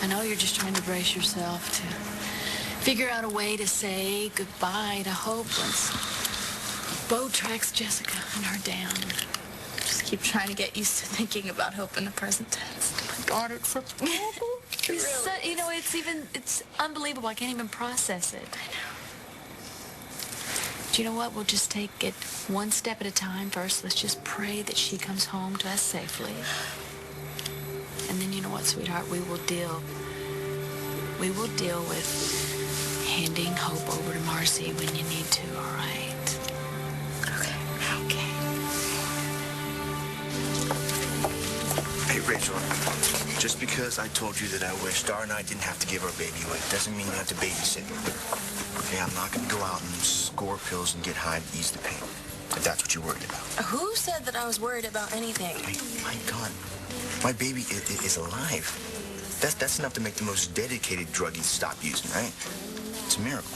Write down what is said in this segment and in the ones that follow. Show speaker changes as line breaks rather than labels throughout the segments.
I know you're just trying to brace yourself to figure out a way to say goodbye to Hope once Bo tracks Jessica and her down. Just keep trying to get used to thinking about Hope in the present tense. Oh my God, it's so horrible. Really
so, you know, it's unbelievable. I can't even process it.
I know. Do you know what? We'll just take it one step at a time first. Let's just pray that she comes home to us safely. And then you know what, sweetheart? We will deal with handing Hope over to Marcy when you need to, all right? Okay.
Hey, Rachel, just because I told you that I wish Star and I didn't have to give our baby away doesn't mean you have to babysit her. Okay, I'm not going to go out and score pills and get high to ease the pain, if that's what you're worried about.
Who said that I was worried about anything?
My God, my baby is alive. That's enough to make the most dedicated druggie stop using, right? It's a miracle.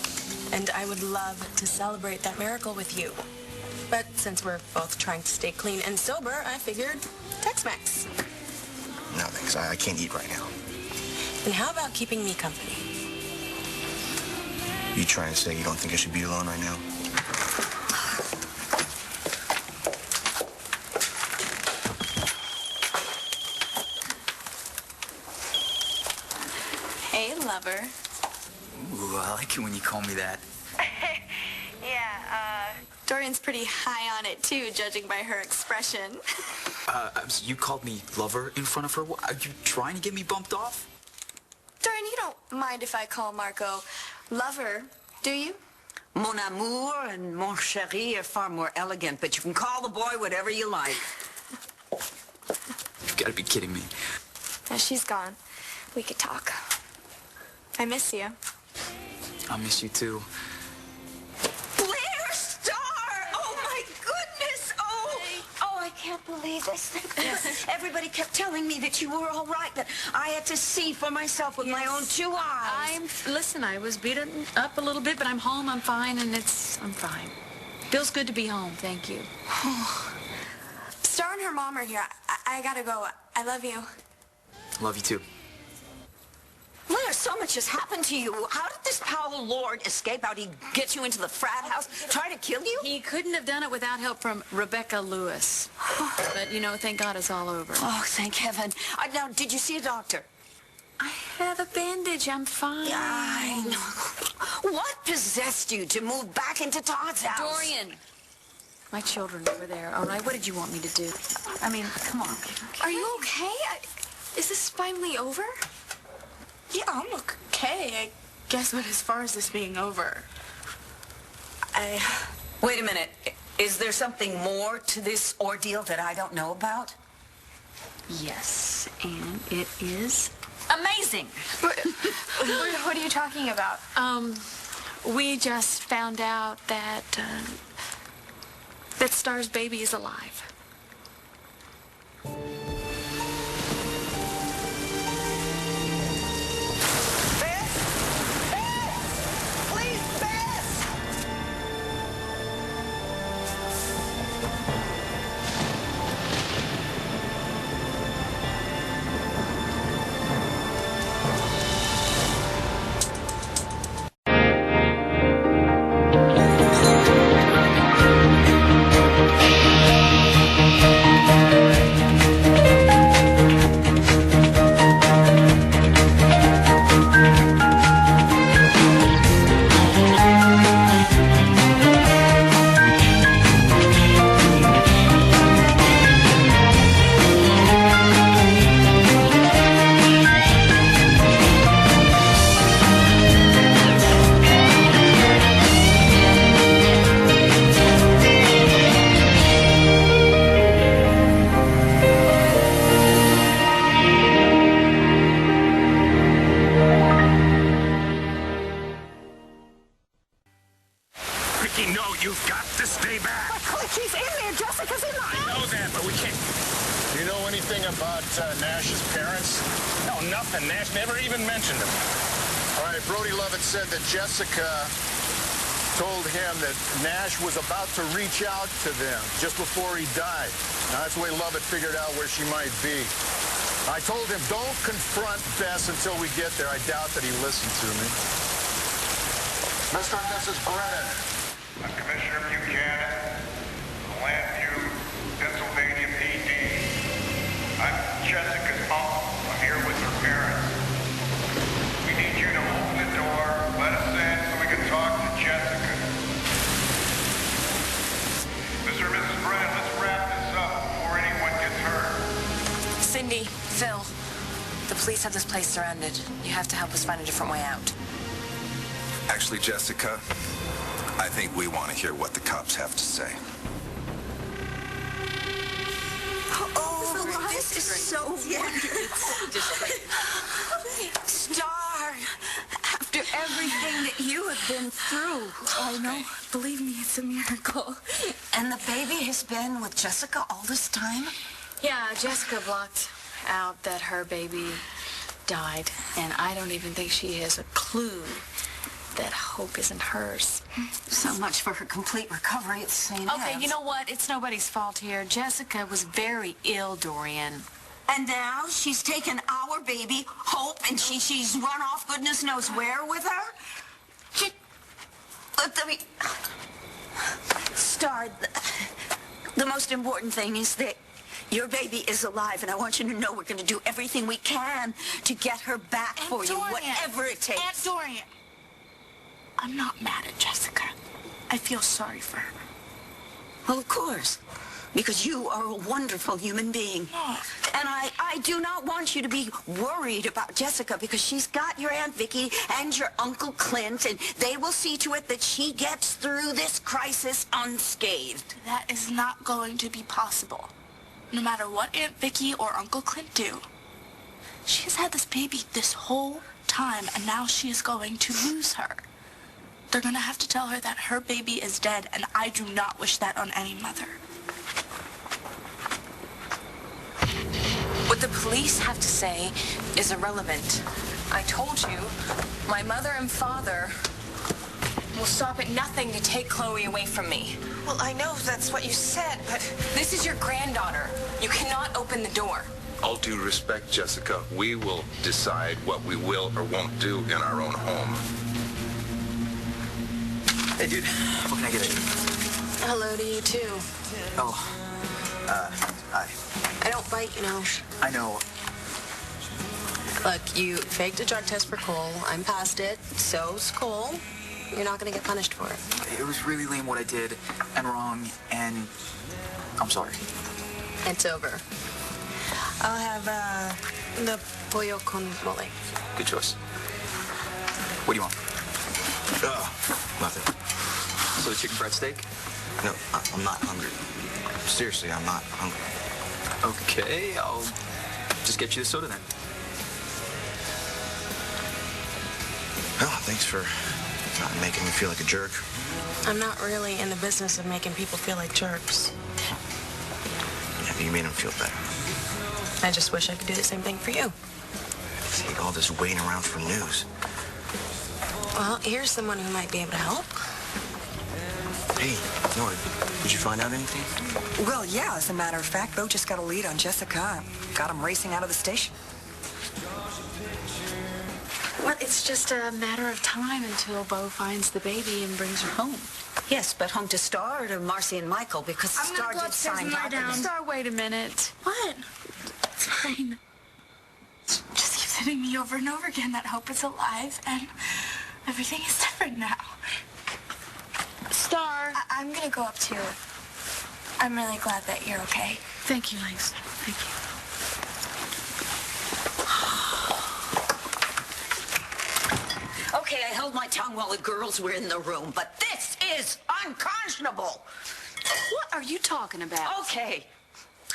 And I would love to celebrate that miracle with you. But since we're both trying to stay clean and sober, I figured Tex-Mex.
No, thanks. I can't eat right now.
And how about keeping me company?
You trying to say you don't think I should be alone right now?
Hey, lover.
Ooh, I like it when you call me that.
Yeah, Dorian's pretty high on it, too, judging by her expression.
You called me lover in front of her? Are you trying to get me bumped off?
Dorian, you don't mind if I call Marco lover, do you?
Mon amour and mon chéri are far more elegant, but you can call the boy whatever you like.
You've got to be kidding me.
Now she's gone. We could talk. I miss you.
I miss you too.
Blair Star! Oh, my goodness! Oh, I can't believe this. Everybody kept telling me that you were all right, that I had to see for myself with my own two eyes.
Listen, I was beaten up a little bit, but I'm home, I'm fine, and I'm fine. Feels good to be home, thank you.
Star and her mom are here. I gotta go. I love you.
Love you too.
Blair, so much has happened to you. How did this Powell Lord escape? How'd he get you into the frat house? Try to kill you?
He couldn't have done it without help from Rebecca Lewis. But, you know, thank God it's all over.
Oh, thank heaven. Now, did you see a doctor?
I have a bandage. I'm fine.
Yeah, I know. What possessed you to move back into Todd's house?
Dorian. My children over there. All right, what did you want me to do? I mean, come on.
Are you okay? Is this finally over?
Yeah, I'm okay. I guess, but as far as this being over,
Wait a minute. Is there something more to this ordeal that I don't know about?
Yes, and it is amazing.
What are you talking about?
We just found out that that Star's baby is alive.
You've got to stay back.
But Click, he's in there. Jessica's in there.
I know that, but we can't.
Do you know anything about Nash's parents?
No, nothing. Nash never even mentioned them.
All right, Brody Lovett said that Jessica told him that Nash was about to reach out to them just before he died. Now, that's the way Lovett figured out where she might be. I told him, don't confront Bess until we get there. I doubt that he listened to me. Mr. and Mrs. Brennan.
I'm Commissioner Buchanan, Landview, Pennsylvania PD. I'm Jessica's mom. I'm here with her parents. We need you to open the door, let us in so we can talk to Jessica. Mr. and Mrs. Brennan, let's wrap this up before anyone gets hurt.
Cindy, Phil, the police have this place surrounded. You have to help us find a different way out.
Actually, Jessica, I think we want to hear what the cops have to say.
Oh, this is so wonderful. Star, after everything that you have been through.
I know. Believe me, it's a miracle.
And the baby has been with Jessica all this time?
Yeah, Jessica blocked out that her baby died, and I don't even think she has a clue that Hope isn't hers.
So much for her complete recovery at St.
Okay,
Anne's.
you know what? It's nobody's fault here. Jessica was very ill, Dorian.
And now she's taken our baby, Hope, and she's run off goodness knows where with her? Star, the most important thing is that your baby is alive, and I want you to know we're going to do everything we can to get her back for you, whatever it takes.
Aunt Dorian, I'm not mad at Jessica. I feel sorry for her.
Well, of course, because you are a wonderful human being. And I do not want you to be worried about Jessica, because she's got your Aunt Vicky and your Uncle Clint, and they will see to it that she gets through this crisis unscathed.
That is not going to be possible. No matter what Aunt Vicky or Uncle Clint do. She has had this baby this whole time, and now she is going to lose her. They're going to have to tell her that her baby is dead, and I do not wish that on any mother.
What the police have to say is irrelevant. I told you, my mother and father will stop at nothing to take Chloe away from me.
Well, I know that's what you said, but...
This is your granddaughter. You cannot open the door.
All due respect, Jessica, we will decide what we will or won't do in our own home.
Hey, dude, what can I get you?
Hello to you, too.
Oh, hi.
I don't bite, you know.
I know.
Look, you faked a drug test for Cole. I'm past it. So's Cole. You're not going to get punished for it.
It was really lame what I did, and wrong, and I'm sorry.
It's over. I'll have, the pollo con mole.
Good choice. What do you want?
Nothing.
So the chicken fried steak?
No, I'm not hungry. Seriously, I'm not hungry.
Okay, I'll just get you the soda then.
Oh, thanks for not making me feel like a jerk.
I'm not really in the business of making people feel like jerks.
Yeah, you made them feel better.
I just wish I could do the same thing for you.
I hate all this waiting around for news.
Well, here's someone who might be able to help.
Hey, Nora, did you find out anything?
Well, yeah, as a matter of fact, Bo just got a lead on Jessica. Got him racing out of the station.
Well, it's just a matter of time until Bo finds the baby and brings her home.
Yes, but home to Star or to Marcy and Michael, because
I'm
Star
gonna go
did
upstairs
sign
and lie down.
Star, wait a minute.
What? It's fine. Just keep telling me over and over again that Hope is alive, and everything is different now.
Star.
I'm gonna go up too. I'm really glad that you're okay.
Thank you, Langston. Thank you.
Okay, I held my tongue while the girls were in the room, but this is unconscionable.
What are you talking about?
Okay.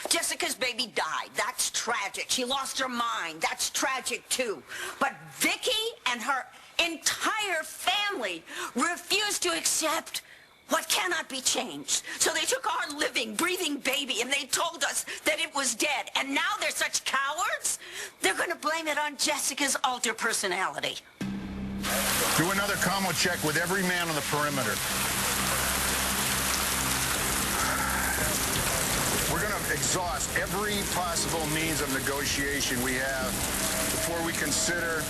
Jessica's baby died. That's tragic. She lost her mind. That's tragic, too. But Vicky and her entire family refused to accept what cannot be changed. So they took our living, breathing baby, and they told us that it was dead. And now they're such cowards, they're going to blame it on Jessica's alter personality.
Do another commo check with every man on the perimeter. exhaust every possible means of negotiation we have before we consider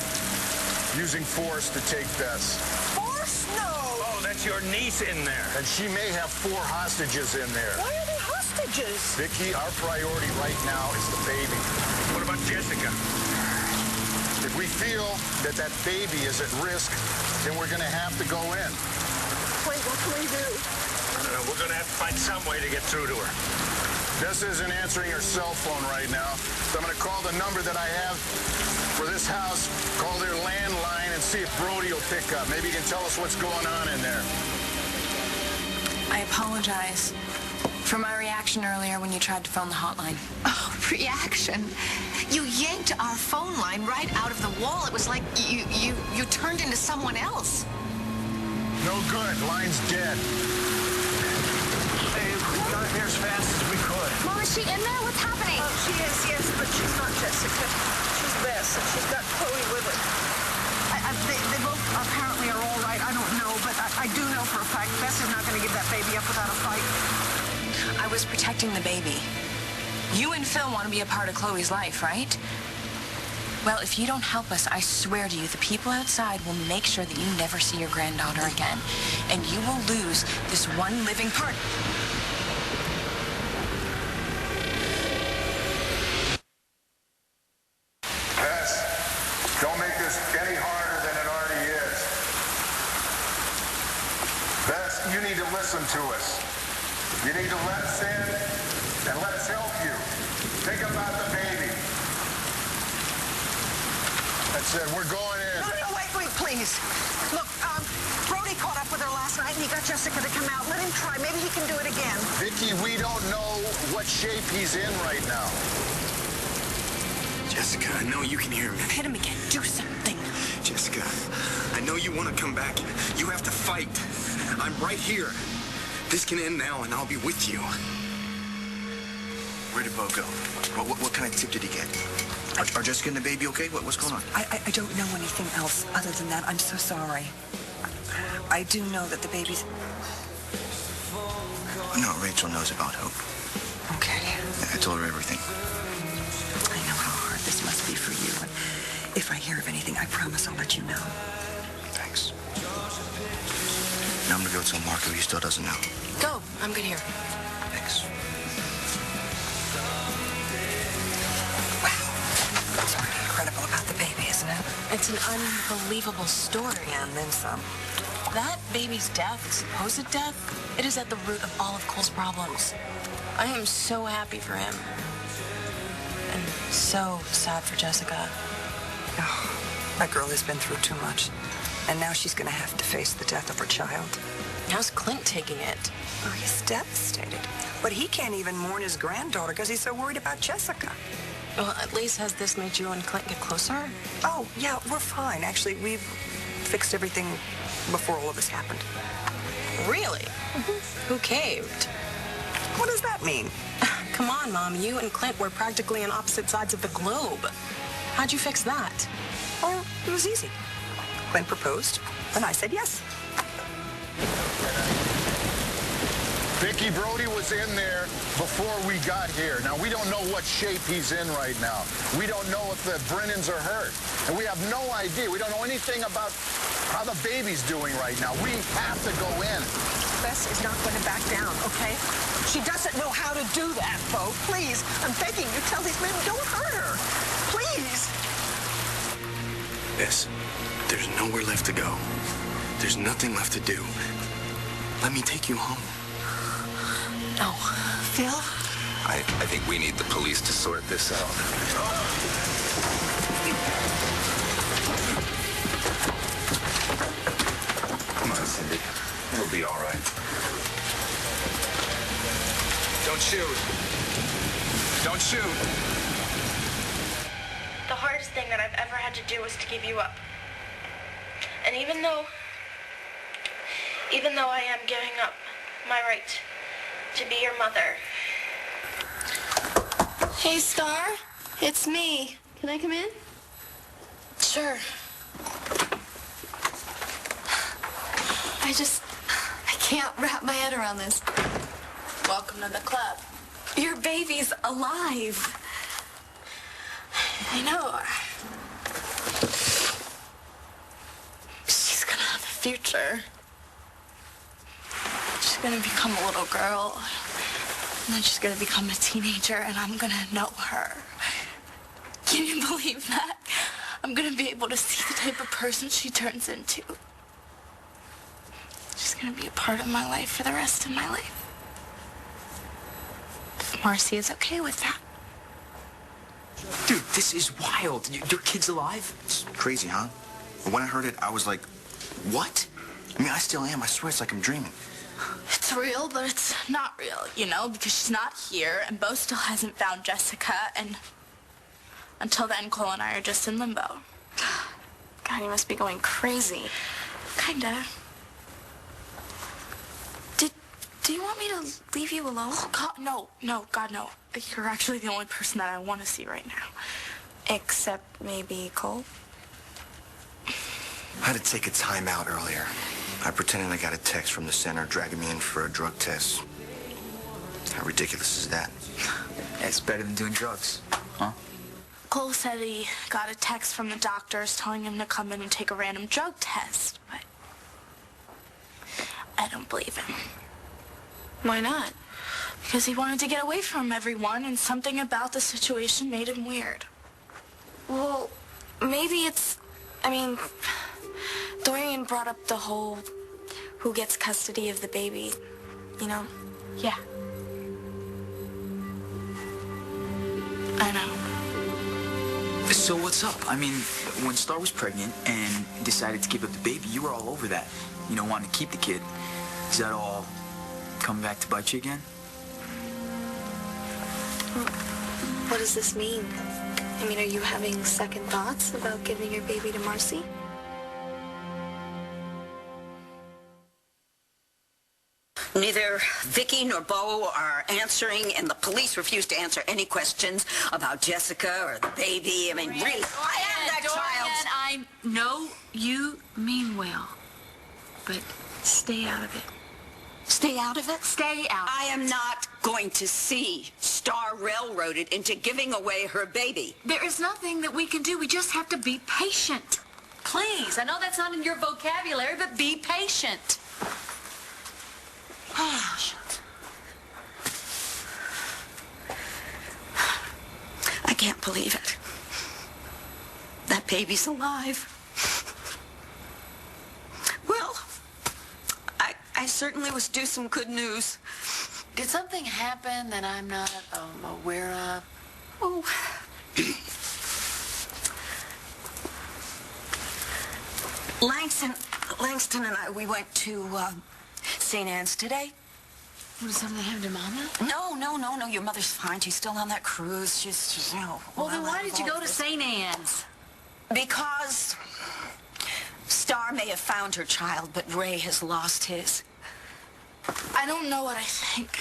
using force to take Bess.
Force? No.
Oh, that's your niece in there.
And she may have 4 hostages in there.
Why are they hostages?
Vicky, our priority right now is the baby.
What about Jessica?
If we feel that that baby is at risk, then we're going to have to go in.
Wait, what can we do?
I don't know. We're going to have to find some way to get through to her.
Bess isn't answering her cell phone right now, so I'm going to call the number that I have for this house, call their landline, and see if Brody will pick up. Maybe he can tell us what's going on in there.
I apologize for my reaction earlier when you tried to phone the hotline.
Oh, reaction. You yanked our phone line right out of the wall. It was like you turned into someone else.
No good. Line's dead.
Hey, we got here as fast as we could.
Mom, is she in there? What's happening?
Oh, she is, yes, but she's not Jessica. She's Bess, and she's got Chloe with her.
They both apparently are all right. I don't know, but I do know for a fact Bess is not going to give that baby up without a fight.
I was protecting the baby. You and Phil want to be a part of Chloe's life, right? Well, if you don't help us, I swear to you, the people outside will make sure that you never see your granddaughter again. And you will lose this one living part.
Bess, don't make this any harder than it already is. Bess, you need to listen to us. You need to let us in and let us help you. Think about the baby. That's it. We're going in.
No, wait, please. Look, Brody caught up with her last night, and he got Jessica to come out. Let him try. Maybe he can do it again.
Vicky, we don't know what shape he's in right now.
Jessica, I know you can hear me.
Hit him again. Do something.
Jessica, I know you want to come back. You have to fight. I'm right here. This can end now, and I'll be with you. Where did Bo go? What kind of tip did he get? Are Jessica and the baby okay? What's going on?
I don't know anything else other than that. I'm so sorry. I do know that the baby's...
No, Rachel knows about Hope.
Okay.
I told her everything.
I know how hard this must be for you. And if I hear of anything, I promise I'll let you know.
Thanks. Now I'm gonna go tell Marco he still doesn't know.
Go. I'm good here.
Thanks.
It's pretty incredible about the baby, isn't it?
It's an unbelievable story.
And then some.
That baby's death, supposed death, it is at the root of all of Cole's problems. I am so happy for him. And so sad for Jessica.
Oh, that girl has been through too much. And now she's going to have to face the death of her child.
How's Clint taking it?
Oh, he's devastated. But he can't even mourn his granddaughter because he's so worried about Jessica.
Well, at least has this made you and Clint get closer?
Oh, yeah, we're fine. Actually, we've fixed everything before all of this happened.
Really? Mm-hmm. Who caved?
What does that mean?
Come on, Mom. You and Clint were practically on opposite sides of the globe. How'd you fix that?
Oh, it was easy. Clint proposed, and I said yes.
Vicky, Brody was in there before we got here. Now, we don't know what shape he's in right now. We don't know if the Brennans are hurt. And we have no idea. We don't know anything about how the baby's doing right now. We have to go in.
Bess is not going to back down, okay? She doesn't know how to do that, Bo. Please, I'm begging you, tell these men, don't hurt her. Please.
Bess, there's nowhere left to go. There's nothing left to do. Let me take you home.
No. Phil?
I think we need the police to sort this out. Come on, Cindy. It'll be all right. Don't shoot. Don't shoot.
The hardest thing that I've ever had to do was to give you up. And even though I am giving up my right to be your mother.
Hey, Star. It's me. Can I come in?
Sure.
I can't wrap my head around this.
Welcome to the club.
Your baby's alive.
I know. She's gonna have a future. She's gonna become a little girl. And then she's gonna become a teenager, and I'm gonna know her. Can you believe that? I'm gonna be able to see the type of person she turns into. She's gonna be a part of my life for the rest of my life. If Marcy is okay with that.
Dude, this is wild. Your kid's alive?
It's crazy, huh? But when I heard it, I was like, what? I mean, I still am. I swear it's like I'm dreaming.
It's real, but it's not real, you know, because she's not here, and Bo still hasn't found Jessica, and until then, Cole and I are just in limbo.
God, you must be going crazy.
Kinda.
Do you want me to leave you alone?
Oh, God, no, God, no. You're actually the only person that I want to see right now.
Except maybe Cole?
I had to take a time out earlier. I pretended I got a text from the center dragging me in for a drug test. How ridiculous is that?
It's better than doing drugs, huh?
Cole said he got a text from the doctors telling him to come in and take a random drug test, but I don't believe him.
Why not?
Because he wanted to get away from everyone, and something about the situation made him weird.
Well, maybe it's... I mean, Dorian brought up the whole who gets custody of the baby, you know?
Yeah. I know.
So what's up? I mean, when Star was pregnant and decided to give up the baby, you were all over that. You know, wanting to keep the kid. Is that all come back to bite you again?
What does this mean? I mean, are you having second thoughts about giving your baby to Marcy?
Neither Vicky nor Bo are answering, and the police refuse to answer any questions about Jessica or the baby. I mean, really, I am that child.
I know you mean well, but stay out of it.
Stay out of it?
Stay out.
I am not going to see Star railroaded into giving away her baby.
There is nothing that we can do. We just have to be patient. Please, I know that's not in your vocabulary, but be patient.
I can't believe it. That baby's alive. Well, I certainly was due some good news.
Did something happen that I'm not aware of?
Oh. Langston and I, we went to St. Anne's today.
Does something happen to Mama?
No. Your mother's fine. She's still on that cruise. She's you know.
Well, then why did you go to St. Anne's?
Because Star may have found her child, but Ray has lost his.
I don't know what I think.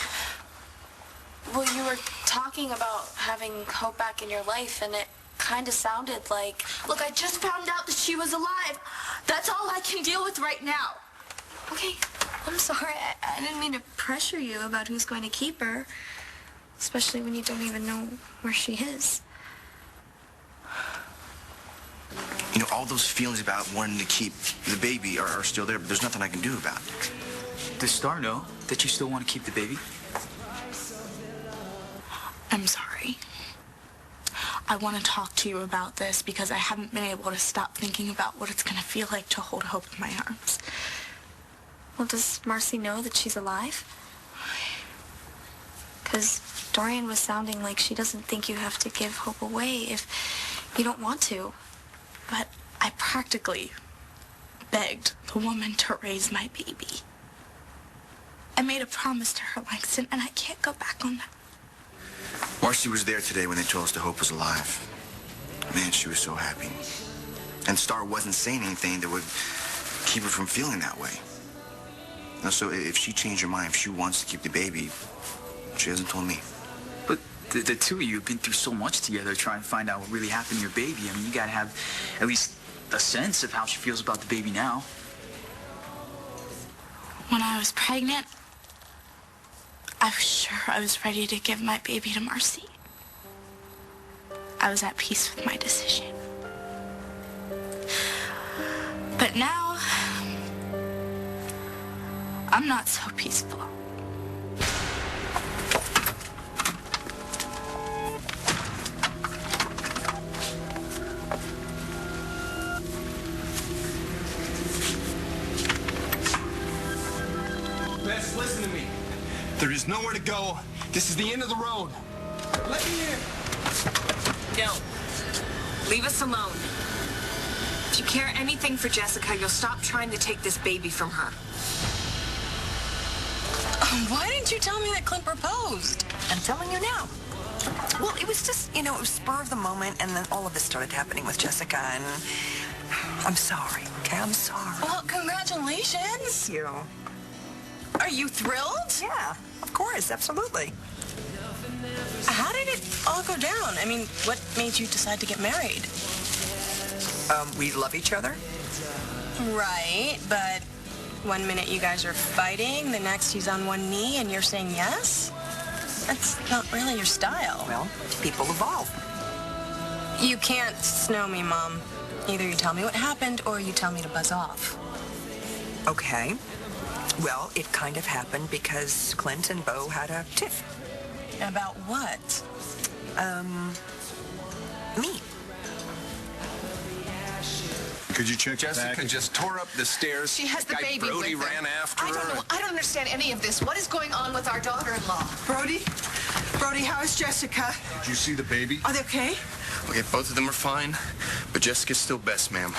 Well, you were talking about having hope back in your life, and it kind of sounded like...
Look, I just found out that she was alive. That's all I can deal with right now.
Okay, I'm sorry. I didn't mean to pressure you about who's going to keep her, especially when you don't even know where she is.
You know, all those feelings about wanting to keep the baby are still there, but there's nothing I can do about it.
Does Star know that you still want to keep the baby?
I'm sorry. I want to talk to you about this because I haven't been able to stop thinking about what it's going to feel like to hold Hope in my arms.
Well, does Marcy know that she's alive? Because Dorian was sounding like she doesn't think you have to give Hope away if you don't want to.
But I practically begged the woman to raise my baby. I made a promise to her, Langston, and I can't go back on that.
Marcy was there today when they told us that Hope was alive. Man, she was so happy. And Star wasn't saying anything that would keep her from feeling that way. Now, so if she changed her mind, if she wants to keep the baby, she hasn't told me.
But the two of you have been through so much together trying to find out what really happened to your baby. I mean, you gotta have at least a sense of how she feels about the baby now.
When I was pregnant, I was sure I was ready to give my baby to Marcy. I was at peace with my decision. But now, I'm not so peaceful.
Bess, listen to me. There is nowhere to go. This is the end of the road. Let me in.
No. Leave us alone. If you care anything for Jessica, you'll stop trying to take this baby from her.
Why didn't you tell me that Clint proposed?
I'm telling you now. Well, it was just, it was spur of the moment, and then all of this started happening with Jessica, and I'm sorry, okay? I'm sorry.
Well, congratulations.
Thank you.
Are you thrilled?
Yeah, of course, absolutely.
How did it all go down? I mean, what made you decide to get married?
We love each other.
Right, but one minute you guys are fighting, the next he's on one knee and you're saying yes? That's not really your style.
Well, people evolve.
You can't snow me, Mom. Either you tell me what happened or you tell me to buzz off.
Okay. Well, it kind of happened because Clint and Bo had a tiff.
About what?
Me.
Could you check
Jessica just tore up the stairs.
She has the
Guy
baby
Brody
with her.
ran after her.
I don't understand any of this. What is going on with our daughter-in-law?
Brody, how is Jessica?
Did you see the baby?
Are they okay?
Okay, both of them are fine, but Jessica's still best, ma'am.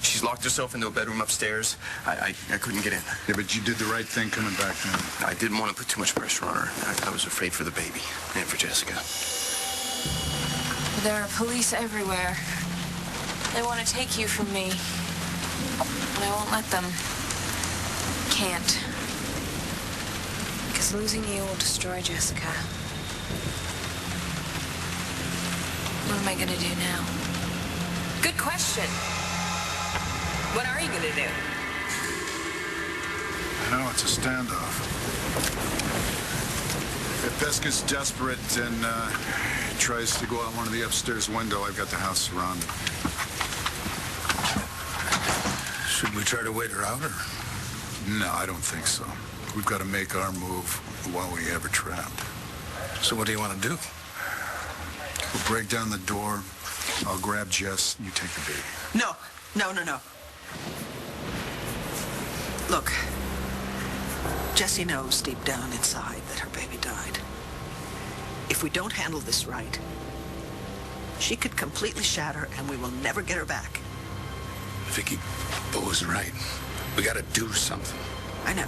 She's locked herself into a bedroom upstairs. I couldn't get in.
Yeah, but you did the right thing coming back then.
I didn't want to put too much pressure on her. I was afraid for the baby and for Jessica.
There are police everywhere. They want to take you from me. But I won't let them. Can't. Because losing you will destroy Jessica. What am I going to do now? Good question. What are you going to do?
No, it's a standoff. If Bess gets desperate and tries to go out one of the upstairs window, I've got the house surrounded.
Should we try to wait her out, or?
No, I don't think so. We've got to make our move while we have her trapped.
So what do you want to do?
We'll break down the door. I'll grab Jess. You take the baby.
No. Look, Jessie knows deep down inside that her baby died. If we don't handle this right, she could completely shatter and we will never get her back.
Vicky, Bo's right. We gotta do something.
I know.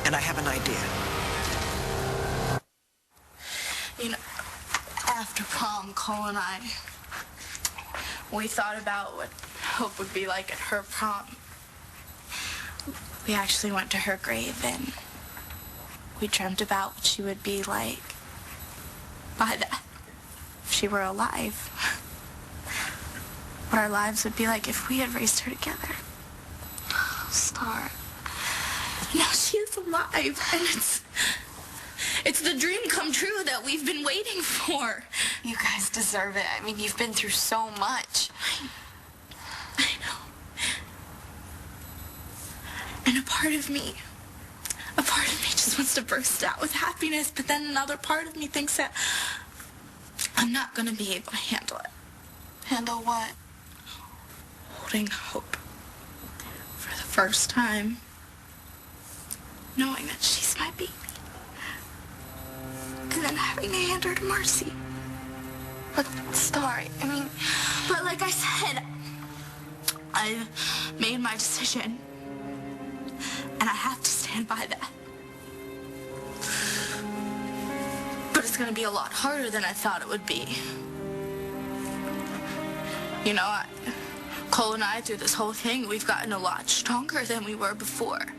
And I have an idea.
You know, after prom, Cole and I, we thought about what Hope would be like at her prom. We actually went to her grave and we dreamt about what she would be like by that, if she were alive. What our lives would be like if we had raised her together. Star. Now she is alive, and it's the dream come true that we've been waiting for.
You guys deserve it. I mean, you've been through so much.
I know. And a part of me just wants to burst out with happiness, but then another part of me thinks that I'm not going to be able to handle it.
Handle what?
Holding Hope for the first time, knowing that she's my baby, and then having to hand her to Marcy.
But, Star, I mean...
But like I said, I made my decision, and I have to stand by that. But it's going to be a lot harder than I thought it would be. You know, Cole and I, through this whole thing, we've gotten a lot stronger than we were before.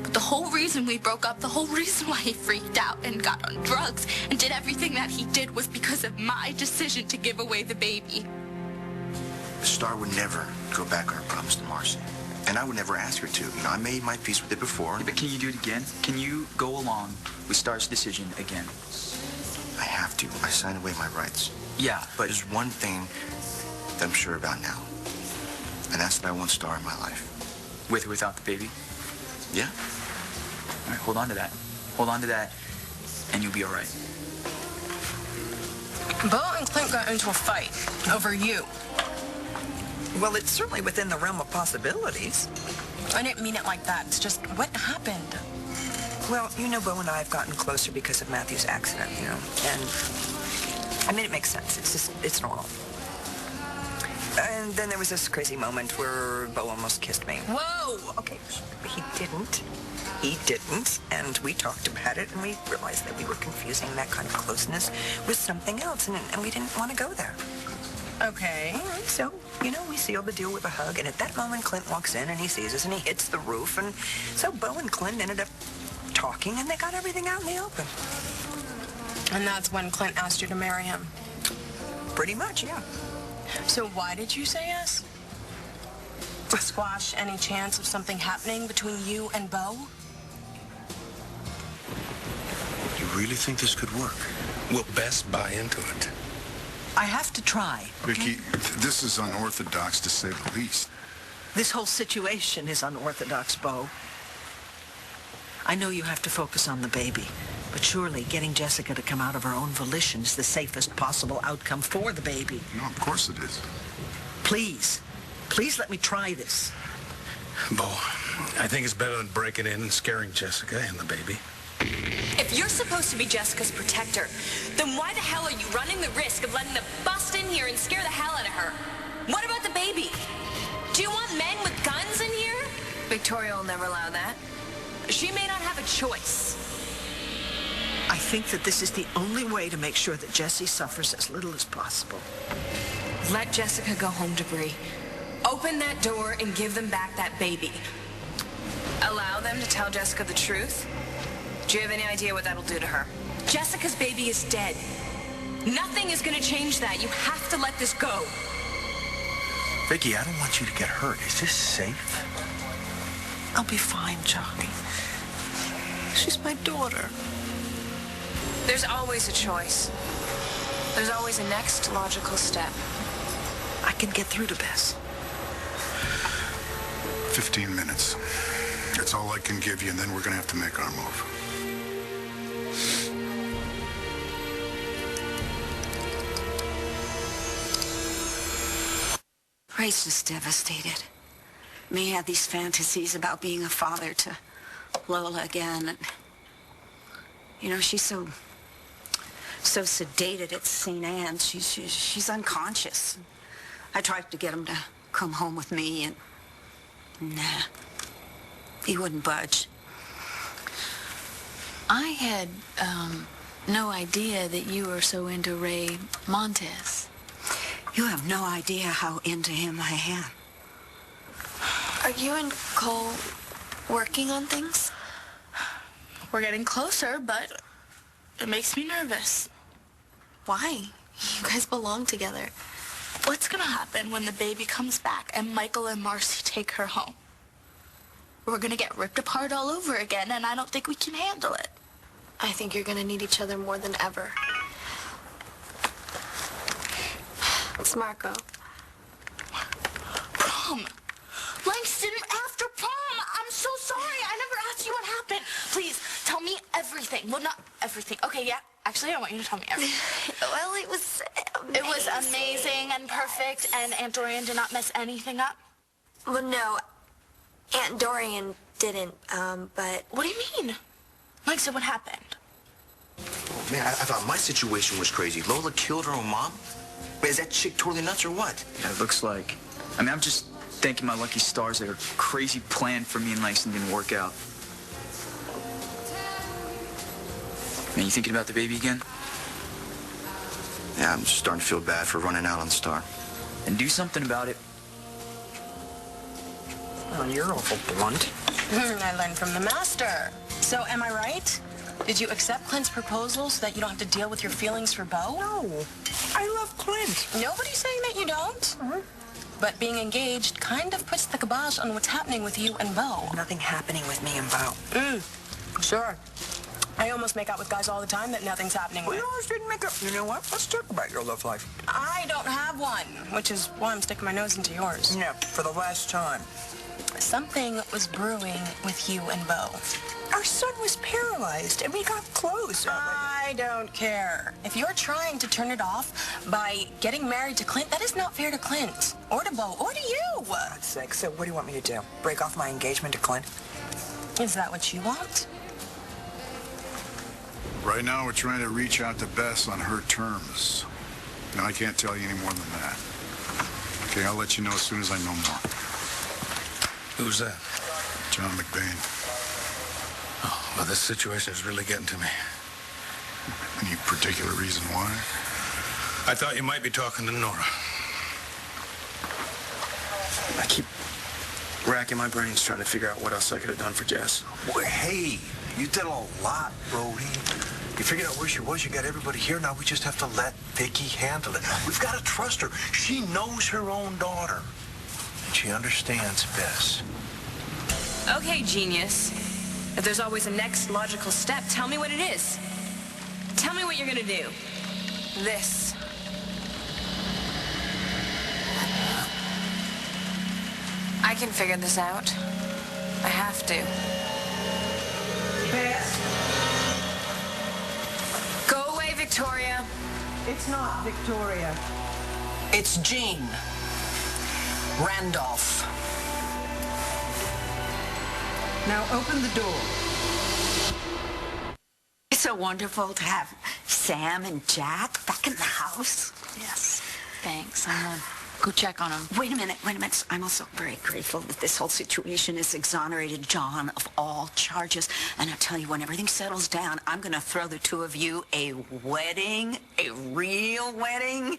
But the whole reason we broke up, the whole reason why he freaked out and got on drugs and did everything that he did was because of my decision to give away the baby.
Star would never go back on her promise to Marcy. And I would never ask her to. You know, I made my peace with it before.
Yeah, but can you do it again? Can you go along with Star's decision again?
I have to. I signed away my rights.
Yeah, but...
There's one thing that I'm sure about now. And that's that I want Star in my life.
With or without the baby?
Yeah.
All right, hold on to that. Hold on to that, and you'll be all right.
Bo and Clint got into a fight over you.
Well, it's certainly within the realm of possibilities.
I didn't mean it like that. It's just, what happened?
Well, you know, Bo and I have gotten closer because of Matthew's accident, you know, and I mean, it makes sense. It's normal. And then there was this crazy moment where Bo almost kissed me.
Whoa!
Okay, he didn't. He didn't, and we talked about it, and we realized that we were confusing that kind of closeness with something else, and we didn't want to go there.
Okay.
All right, so, you know, we sealed the deal with a hug, and at that moment, Clint walks in, and he sees us, and he hits the roof, and so Bo and Clint ended up talking, and they got everything out in the open.
And that's when Clint asked you to marry him?
Pretty much, yeah.
So why did you say yes? To squash any chance of something happening between you and Bo?
You really think this could work?
We'll best buy into it.
I have to try. Okay?
Vicky, this is unorthodox to say the least.
This whole situation is unorthodox, Bo. I know you have to focus on the baby, but surely getting Jessica to come out of her own volition is the safest possible outcome for the baby.
No, of course it is.
Please, please let me try this.
Bo, I think it's better than breaking in and scaring Jessica and the baby.
If you're supposed to be Jessica's protector, then why the hell are you running the risk of letting them bust in here and scare the hell out of her? What about the baby? Do you want men with guns in here? Victoria will never allow that. She may not have a choice.
I think that this is the only way to make sure that Jessie suffers as little as possible.
Let Jessica go home to Bree. Open that door and give them back that baby. Allow them to tell Jessica the truth? Do you have any idea what that'll do to her? Jessica's baby is dead. Nothing is going to change that. You have to let this go.
Vicky, I don't want you to get hurt. Is this safe?
I'll be fine, Johnny. She's my daughter.
There's always a choice. There's always a next logical step.
I can get through to Bess.
15 minutes. That's all I can give you, and then we're going to have to make our move.
Ray's just devastated. May had these fantasies about being a father to Lola again. And, you know, she's so sedated at St. Anne's. She's unconscious. I tried to get him to come home with me, and nah, he wouldn't budge.
I had no idea that you were so into Ray Montez.
You have no idea how into him I am.
Are you and Cole working on things?
We're getting closer, but it makes me nervous.
Why? You guys belong together.
What's gonna happen when the baby comes back and Michael and Marcy take her home? We're gonna get ripped apart all over again, and I don't think we can handle it.
I think you're gonna need each other more than ever. It's Marco.
Prom. Langston, after prom. I'm so sorry. I never asked you what happened. Please, tell me everything. Well, not everything. Okay, yeah. Actually, I want you to tell me everything.
Well, it was amazing.
It was amazing and perfect, and Aunt Dorian did not mess anything up?
Well, no. Aunt Dorian didn't, but...
What do you mean? Like, so what happened?
Oh, man, I thought my situation was crazy. Lola killed her own mom? Wait, is that chick totally nuts or what?
Yeah, it looks like. I mean, I'm just thanking my lucky stars that her crazy plan for me and Langston didn't work out. Man, you thinking about the baby again?
Yeah, I'm just starting to feel bad for running out on Star.
And do something about it.
Oh, you're awful blunt.
I learned from the master. So, am I right? Did you accept Clint's proposal so that you don't have to deal with your feelings for Bo?
No. I love Clint.
Nobody's saying that you don't. But being engaged kind of puts the kibosh on what's happening with you and Bo.
Nothing happening with me and Bo.
Sure. I almost make out with guys all the time that nothing's happening with.
We almost didn't make up. You know what? Let's talk about your love life.
I don't have one, which is why I'm sticking my nose into yours.
No, for the last time.
Something was brewing with you and Bo.
Our son was paralyzed, and we got close.
I don't care. If you're trying to turn it off by getting married to Clint, that is not fair to Clint, or to Bo, or to you.
For God's sake, so what do you want me to do? Break off my engagement to Clint?
Is that what you want?
Right now, we're trying to reach out to Bess on her terms. And I can't tell you any more than that. Okay, I'll let you know as soon as I know more.
Who's that?
John McBain.
Oh, well, this situation is really getting to me.
Any particular reason why?
I thought you might be talking to Nora.
I keep racking my brains trying to figure out what else I could have done for Jess.
Well, hey, you did a lot, Brody. You figured out where she was. You got everybody here. Now we just have to let Vicky handle it. We've got to trust her. She knows her own daughter. And she understands Bess.
Okay, genius. If there's always a next logical step, tell me what it is. Tell me what you're gonna do. This. I can figure this out. I have to.
Bess?
Go away, Victoria.
It's not Victoria. It's Jean. Randolph. Now open the door.
It's so wonderful to have Sam and Jack back in the house.
Yes. Thanks. I'm gonna go check on him.
Wait a minute. I'm also very grateful that this whole situation has exonerated John of all charges. And I'll tell you, when everything settles down, I'm going to throw the two of you a wedding, a real wedding.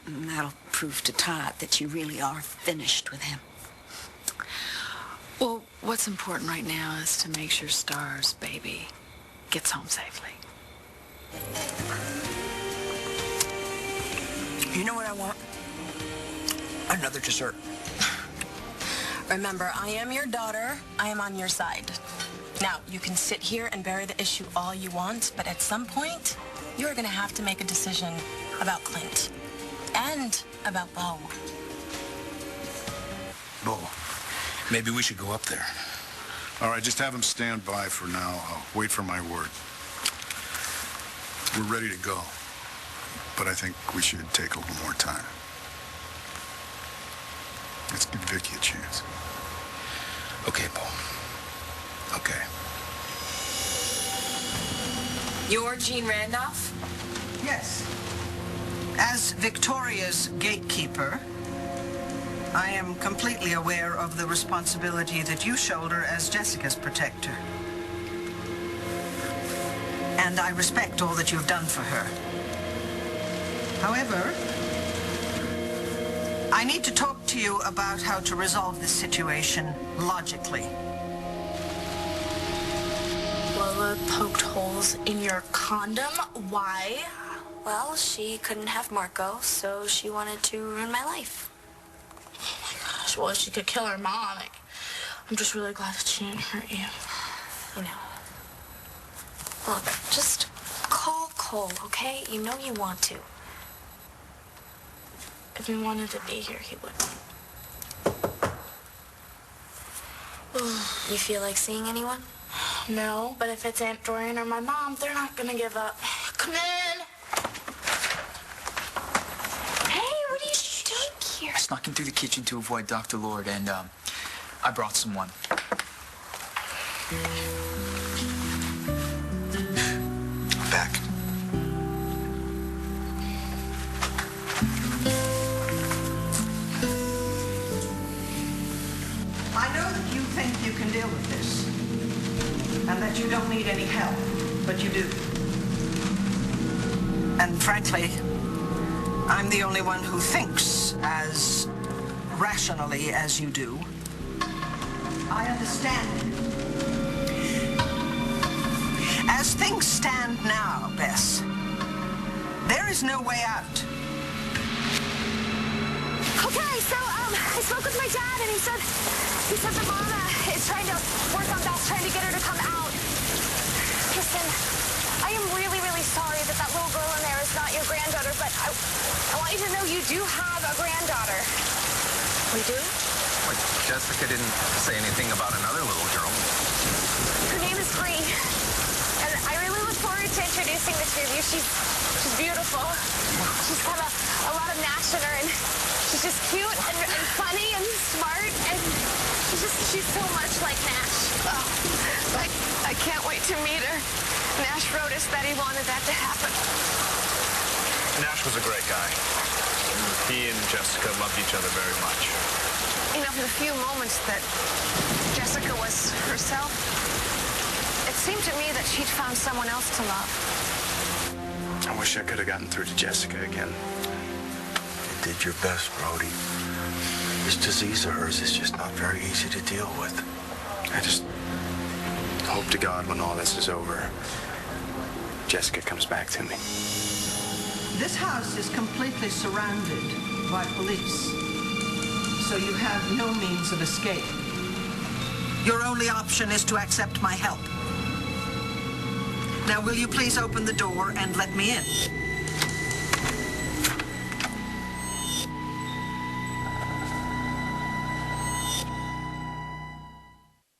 That'll prove to Todd that you really are finished with him.
Well, what's important right now is to make sure Star's baby gets home safely.
You know what I want? Another dessert.
Remember, I am your daughter. I am on your side. Now, you can sit here and bury the issue all you want, but at some point, you are going to have to make a decision about Clint and about Bo.
Bo.
Maybe we should go up there.
All right, just have him stand by for now. I'll wait for my word. We're ready to go, but I think we should take a little more time. Let's give Vicky a chance.
Okay, Bo. Okay.
You're Jean Randolph?
Yes. As Victoria's gatekeeper, I am completely aware of the responsibility that you shoulder as Jessica's protector. And I respect all that you've done for her. However, I need to talk to you about how to resolve this situation logically.
Lola poked holes in your condom. Why?
Well, she couldn't have Marco, so she wanted to ruin my life.
Oh my gosh, well, if she could kill her mom. I'm just really glad that she didn't hurt you.
You know. Look, just call Cole, okay? You know you want to.
If he wanted to be here, he would.
You feel like seeing anyone?
No, but if it's Aunt Dorian or my mom, they're not gonna give up. Come in!
Hey, what are you doing here?
I snuck into the kitchen to avoid Dr. Lord, and I brought someone.
I'm back.
I know that you think you can deal with this, and that you don't need any help, but you do. And frankly, I'm the only one who thinks as rationally as you do. I understand. As things stand now, Bess, there is no way out.
Okay, so, I spoke with my dad, and he said the mama is trying to work on Beth, trying to get her to come out. Listen, I am really, really sorry that little girl in there is not your granddaughter, but I want you to know you do have a granddaughter.
We do? Well, Jessica didn't say anything about another little girl.
Her name is Bree, and I really look forward to introducing the two of you. She's beautiful. She's got a lot of Nash in her, and she's just cute and funny and smart, and she's so much like Nash. Oh, I can't wait to meet her. Nash wrote us that he wanted that to happen.
Nash was a great guy. He and Jessica loved each other very much.
You know, for the few moments that Jessica was herself, it seemed to me that she'd found someone else to love.
I wish I could have gotten through to Jessica again.
You did your best, Brody. This disease of hers is just not very easy to deal with.
I just hope to God when all this is over, Jessica comes back to me.
This house is completely surrounded by police, so you have no means of escape. Your only option is to accept my help. Now, will you please open the door and let me in?